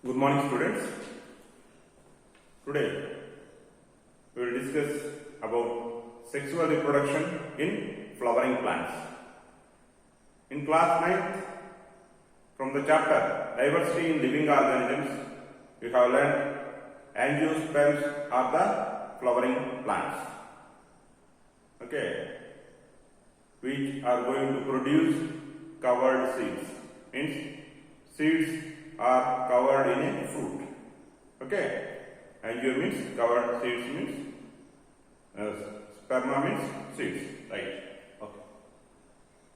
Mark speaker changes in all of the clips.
Speaker 1: Good morning, students. Today we will discuss about sexual reproduction in flowering plants. In class 9th, from the chapter Diversity in Living Organisms, we have learned angiosperms are the flowering plants. Okay, which are going to produce covered seeds. Means seeds are covered in a fruit. Okay, angio means covered, seeds means sperma means seeds, right? Okay.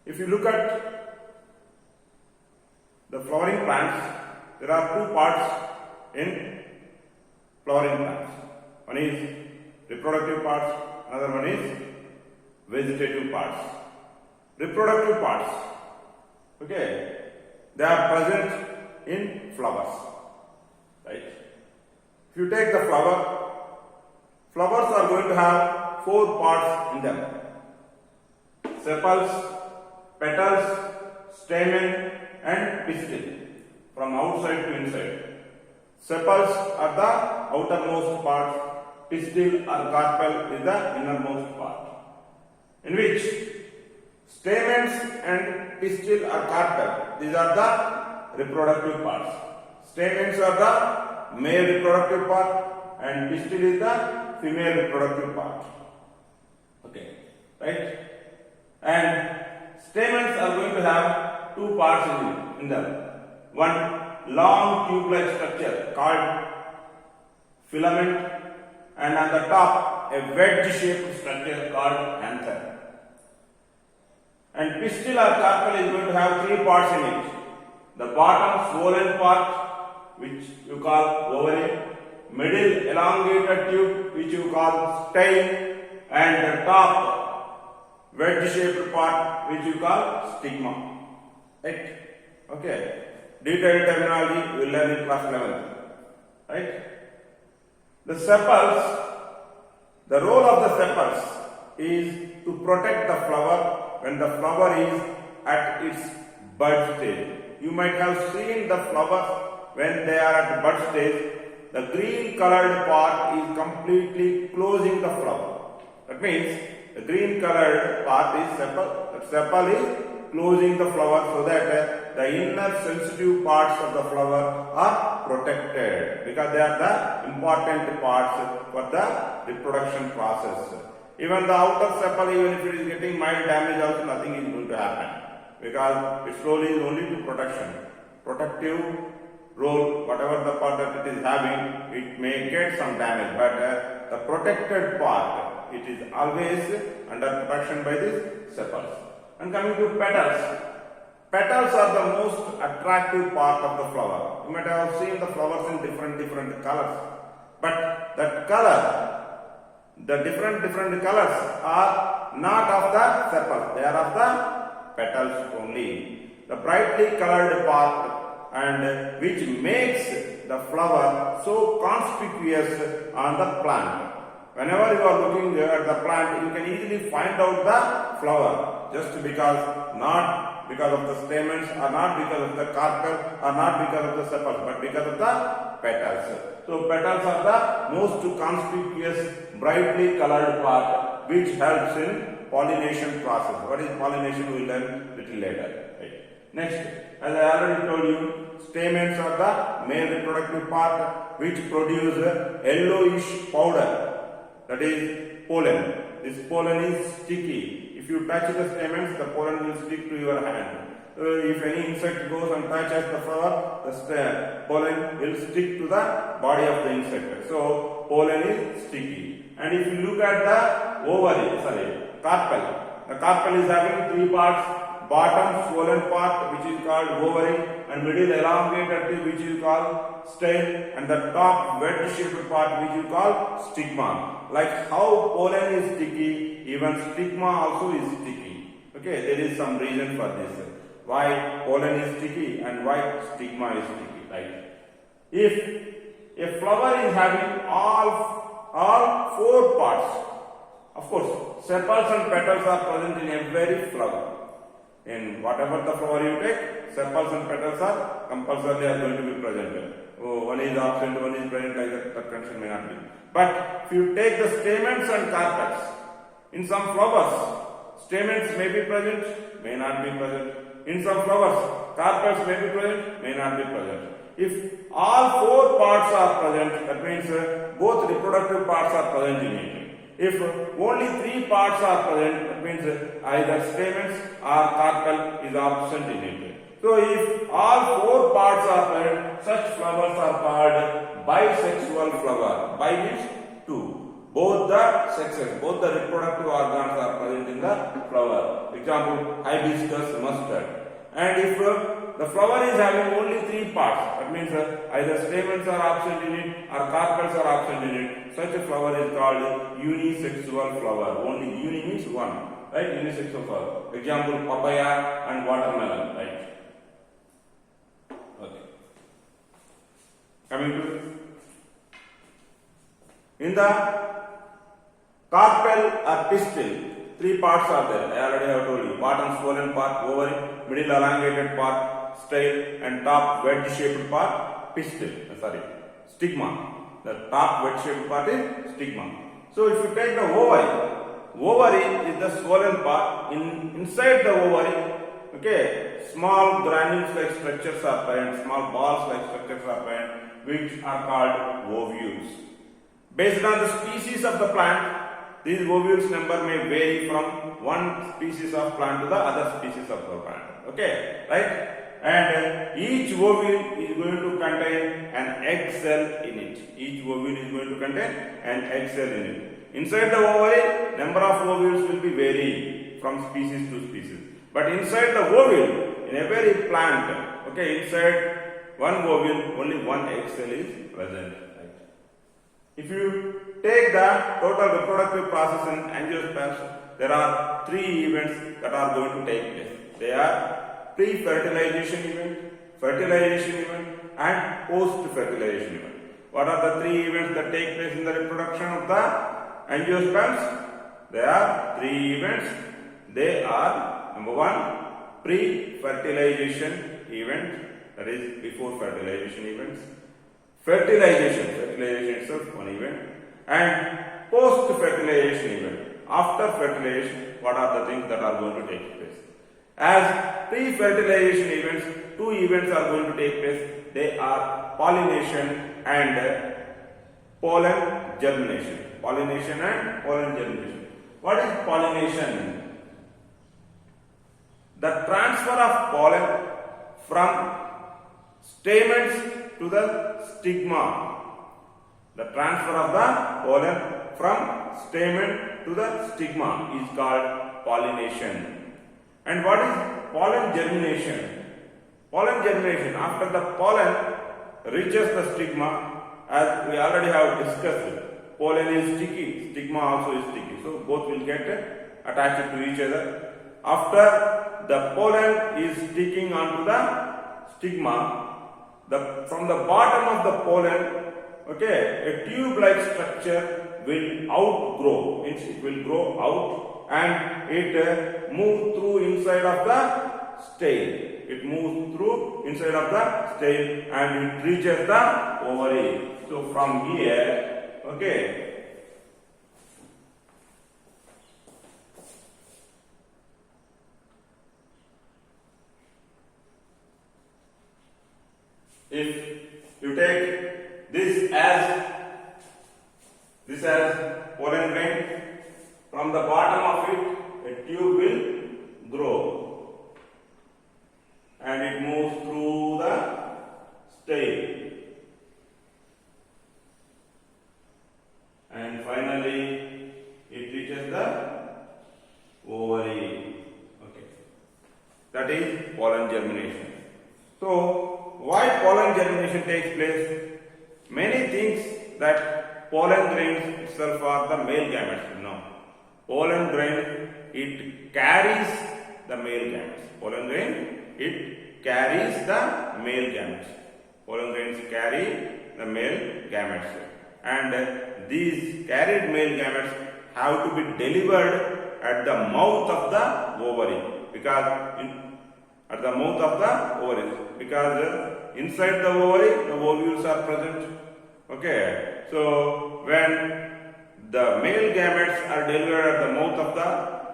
Speaker 1: If you look at the flowering plants, there are two parts in flowering plants. One is reproductive parts, another one is vegetative parts. Reproductive parts, okay, they are present in flowers, right? If you take the flower, flowers are going to have four parts in them: sepals, petals, stamen and pistil, from outside to inside. Sepals are the outermost part, pistil or carpel is the innermost part, in which stamens and pistil or carpel, these are the reproductive parts. Stamens are the male reproductive part and pistil is the female reproductive part. Okay, right? And stamens are going to have two parts in them. One long tube-like structure called filament, and on the top a wedge-shaped structure called anther. And pistil or carpel is going to have three parts in it: the bottom swollen part, which you call ovary; middle elongated tube, which you call style; and the top wedge-shaped part, which you call stigma. Right? Okay. Detailed terminology we will learn in class 11. Right? The sepals, the role of the sepals is to protect the flower when the flower is at its bud stage. You might have seen the flowers when they are at bud stage. The green colored part is completely closing the flower. That means the green colored part is sepal. The sepal is closing the flower so that the inner sensitive parts of the flower are protected, because they are the important parts for the reproduction process. Even the outer sepal, even if it is getting mild damage, also nothing is going to happen, because its role is only to protection. Protective role, whatever the part that it is having, it may get some damage, but the protected part, it is always under protection by these sepals. And coming to petals, petals are the most attractive part of the flower. You might have seen the flowers in different colors, but that color, the different colors are not of the sepal, they are of the petals only. The brightly colored part, and which makes the flower so conspicuous on the plant. Whenever you are looking at the plant, you can easily find out the flower, just because, not because of the stamens, or not because of the carpel, or not because of the sepals, but because of the petals. So petals are the most conspicuous, brightly colored part, which helps in pollination process. What is pollination? We will learn little later. Right. Next, as I already told you, stamens are the male reproductive part, which produce yellowish powder, that is pollen. This pollen is sticky. If you touch the stamens, the pollen will stick to your hand. If any insect goes and touches the flower, the pollen will stick to the body of the insect. So pollen is sticky. And if you look at the carpel, the carpel is having three parts: bottom swollen part, which is called ovary, and middle elongated tube, which is called style, and the top wedge-shaped part, which is called stigma. Like how pollen is sticky, even stigma also is sticky. Okay, there is some reason for this. Why pollen is sticky and why stigma is sticky, right? If a flower is having all four parts, of course, sepals and petals are present in every flower. In whatever the flower you take, sepals and petals are compulsorily going to be present. one is absent, one is present, like that condition may not be. But if you take the stamens and carpels, in some flowers, stamens may be present, may not be present. In some flowers, carpels may be present, may not be present. If all four parts are present, that means both reproductive parts are present in it. If only three parts are present, that means either stamens or carpel is absent in it. So if all four parts are present, such flowers are called bisexual flower. Bi means two. Both the sexes, both the reproductive organs are present in the flower. Example, hibiscus, mustard. And if the flower is having only three parts, that means either stamens are absent in it or carpels are absent in it, such a flower is called unisexual flower. Only uni means one, right? Unisexual flower. Example, papaya and watermelon, right? Okay. Coming to in the carpel or pistil, three parts are there. I already have told you. Bottom swollen part, ovary, middle elongated part, style, and top wedge-shaped part, pistil. Stigma. The top wedge-shaped part is stigma. So if you take the ovary is the swollen part. Inside the ovary, okay, small granules like structures are present, small balls like structures are present, which are called ovules. Based on the species of the plant, these ovules number may vary from one species of plant to the other species of the plant. Okay, right? And each ovule is going to contain an egg cell in it. Each ovule is going to contain an egg cell in it. Inside the ovary, number of ovules will be vary from species to species. But inside the ovule, in every plant, okay, inside one ovule, only one egg cell is present. Right? If you take the total reproductive process in angiosperms, there are three events that are going to take place. They are pre-fertilization event, fertilization event, and post-fertilization event. What are the three events that take place in the reproduction of the angiosperms? There are three events. They are, number one, pre-fertilization event, that is before fertilization events. Fertilization itself one event, and post-fertilization event. After fertilization, what are the things that are going to take place? As pre-fertilization events, two events are going to take place. They are pollination and pollen germination. Pollination and pollen germination. What is pollination? The transfer of pollen from stamens to the stigma. The transfer of the pollen from stamen to the stigma is called pollination. And what is pollen germination? Pollen germination, after the pollen reaches the stigma, as we already have discussed, pollen is sticky, stigma also is sticky. So both will get attached to each other. After the pollen is sticking onto the stigma, from the bottom of the pollen, okay, a tube-like structure will outgrow, means it will grow out and it move through inside of the stale. It moves through inside of the stale and it reaches the ovary. So from here, okay, if you take this as pollen grain, from the bottom of it a tube will grow and it moves through the stale and finally it reaches the ovary. Okay, that is pollen germination. So why pollen germination takes place? Many things that pollen grains itself are the male gametes. No, pollen grain, it carries the male gametes. Pollen grain, it carries the male gametes. Pollen grains carry the male gametes, and these carried male gametes have to be delivered at the mouth of the ovary, because at the mouth of the ovary, because inside the ovary the ovules are present. Okay, so when the male gametes are delivered at the mouth of the,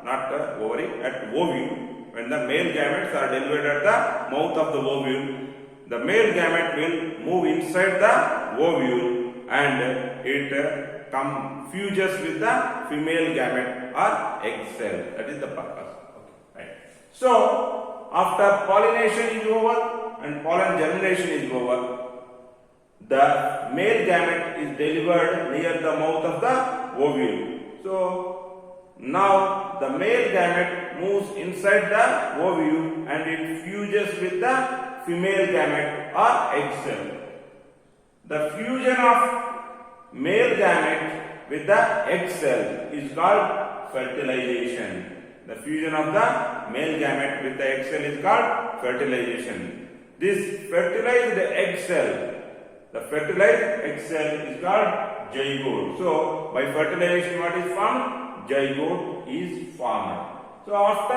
Speaker 1: not ovary, at ovule, when the male gametes are delivered at the mouth of the ovule, the male gamete will move inside the ovule and it fuses with the female gamete or egg cell. That is the purpose. Okay, right. So, after pollination is over and pollen germination is over, the male gamete is delivered near the mouth of the ovule. So, now the male gamete moves inside the ovule and it fuses with the female gamete or egg cell. The fusion of male gamete with the egg cell is called fertilization. The fusion of the male gamete with the egg cell is called fertilization. This fertilized egg cell, the fertilized egg cell is called zygote. So, by fertilization what is formed? Zygote is formed. So, after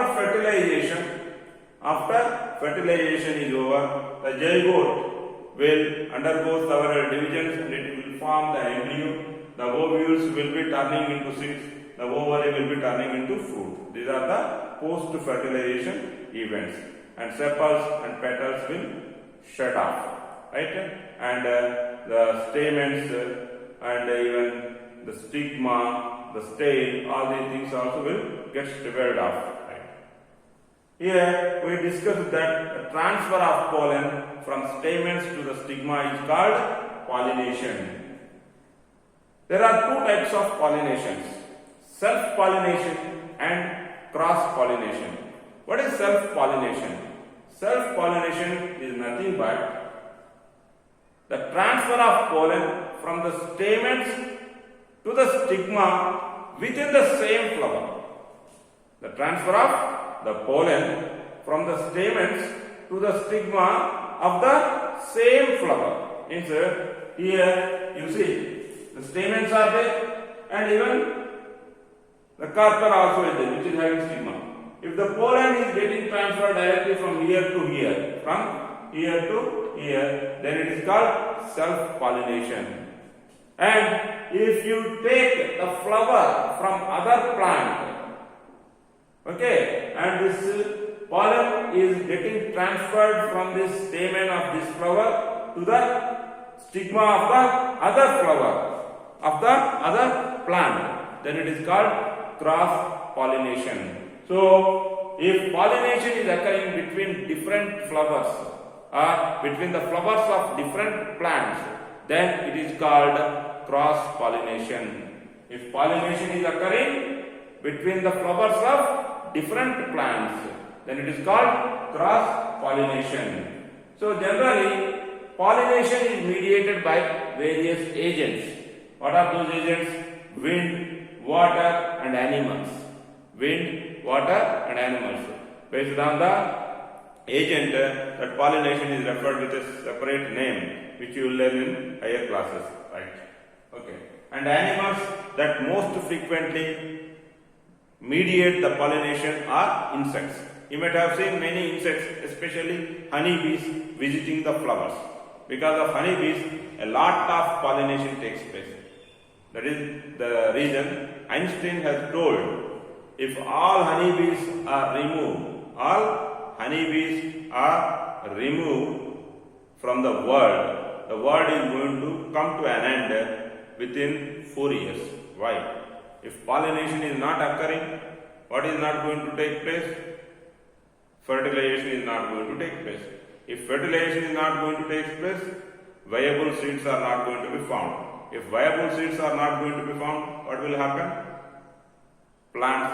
Speaker 1: fertilization is over, the zygote will undergo several divisions and it will form the embryo. The ovules will be turning into seeds. The ovary will be turning into fruit. These are the post-fertilization events. And sepals and petals will shut off. Right? And the stamens and even the stigma, the stale, all these things also will get shriveled off. Here we discussed that the transfer of pollen from stamens to the stigma is called pollination. There are two types of pollinations, self-pollination and cross-pollination. What is self-pollination? Self-pollination is nothing but the transfer of pollen from the stamens to the stigma within the same flower. The transfer of the pollen from the stamens to the stigma of the same flower. Means here you see the stamens are there and even the carpel also is there, which is having stigma. If the pollen is getting transferred directly from here to here, then it is called self-pollination. And if you take the flower from other plant, okay, and this pollen is getting transferred from this stamen of this flower to the stigma of the other flower of the other plant, then it is called cross pollination. So, if pollination is occurring between different flowers or between the flowers of different plants, then it is called cross pollination. If pollination is occurring between the flowers of different plants, then it is called cross pollination. So generally pollination is mediated by various agents. What are those agents? Wind, water and animals. Wind, water and animals. Based on the agent, that pollination is referred with a separate name, which you will learn in higher classes, right? Okay. And animals that most frequently mediate the pollination are insects. You might have seen many insects, especially honeybees, visiting the flowers. Because of honeybees, a lot of pollination takes place. That is the reason Einstein has told, if all honeybees are removed from the world is going to come to an end within 4 years. Why? If pollination is not occurring, what is not going to take place? Fertilization is not going to take place. If fertilization is not going to take place, viable seeds are not going to be found. If viable seeds are not going to be found, what will happen? Plants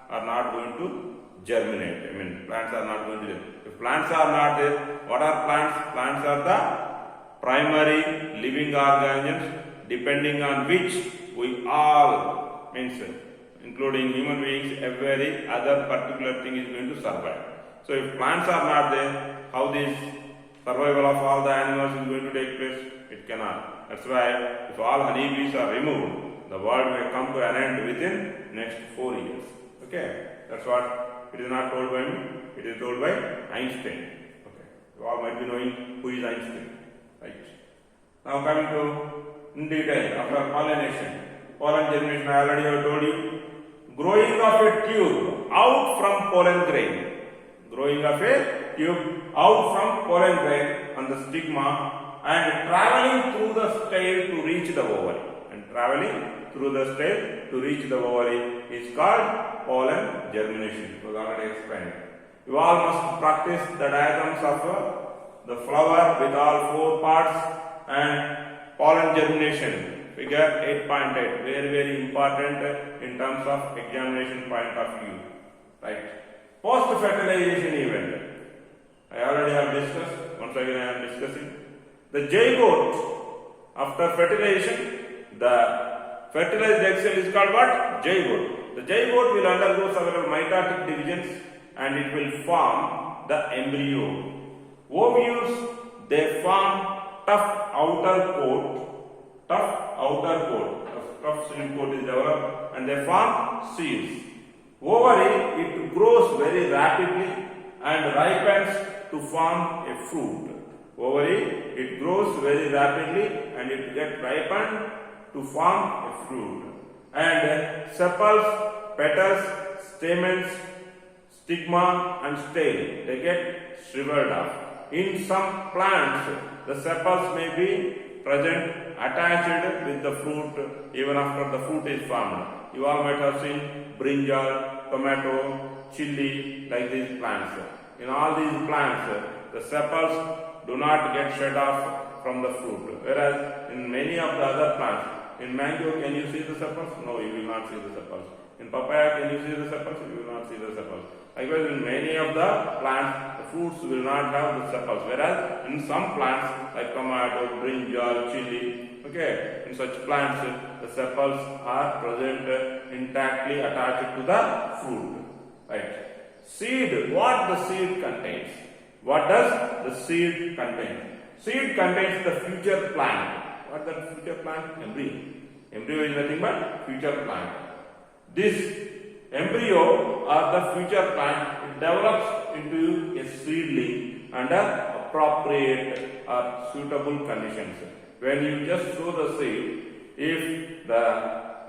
Speaker 1: are not going to germinate. Plants are not going to germinate. If plants are not there, what are plants? Plants are the primary living organisms depending on which we all, including human beings, every other particular thing is going to survive. So if plants are not there, how this survival of all the animals is going to take place? It cannot. That's why if all honeybees are removed, the world may come to an end within next 4 years. Okay, that's what It is not told by me, it is told by Einstein. Okay. You all might be knowing who is Einstein. Right. Now coming to in detail after pollination. Pollen germination, I already have told you. Growing of a tube out from pollen grain. Growing of a tube out from pollen grain on the stigma and traveling through the style to reach the ovary. And traveling through the style to reach the ovary is called pollen germination. It was already explained. You all must practice the diagrams of the flower with all 4 parts and pollen germination. Figure 8.8, very important in terms of examination point of view. Right. Post-fertilization event. I already have discussed, once again I am discussing. The zygote, after fertilization, the fertilized egg cell is called what? Zygote. The zygote will undergo several mitotic divisions and it will form the embryo. Ovules, they form tough outer coat, tough skin coat is developed and they form seeds. Ovary, it grows very rapidly and ripens to form a fruit. Ovary, it grows very rapidly and it gets ripened to form a fruit. And sepals, petals, stamens, stigma and stele, they get shriveled off. In some plants, the sepals may be present attached with the fruit even after the fruit is formed. You all might have seen brinjal, tomato, chili, like these plants. In all these plants, the sepals do not get shed off from the fruit. Whereas in many of the other plants, in mango, can you see the sepals? No, you will not see the sepals. In papaya, can you see the sepals? You will not see the sepals. Likewise, in many of the plants, the fruits will not have the sepals. Whereas in some plants, like tomato, brinjal, chili, okay, in such plants, the sepals are present intactly attached to the fruit. Right. Seed, what the seed contains? What does the seed contain? Seed contains the future plant. What is the future plant? Embryo. Embryo is nothing but future plant. This embryo or the future plant, it develops into a seedling under appropriate or suitable conditions. When you just sow the seed, if the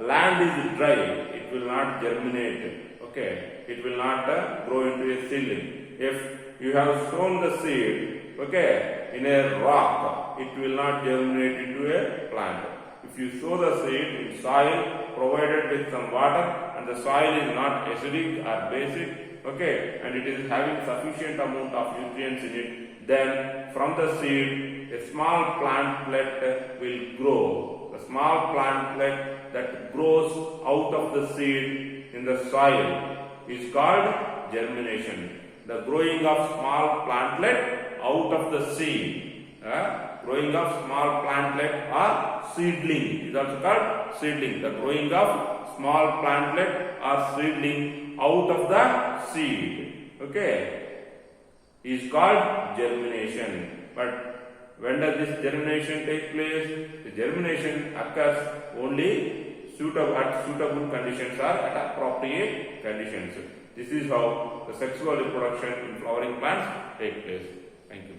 Speaker 1: land is dry, it will not germinate. Okay, it will not grow into a seedling. If you have sown the seed, okay, in a rock, it will not germinate into a plant. If you sow the seed in soil provided with some water and the soil is not acidic or basic, okay, and it is having sufficient amount of nutrients in it, then from the seed a small plantlet will grow. The small plantlet that grows out of the seed in the soil is called germination. The growing of small plantlet out of the seed, growing of small plantlet or seedling is also called seedling. The growing of small plantlet or seedling out of the seed, okay, is called germination. But when does this germination take place? The germination occurs only at suitable conditions or at appropriate conditions. This is how the sexual reproduction in flowering plants take place. Thank you.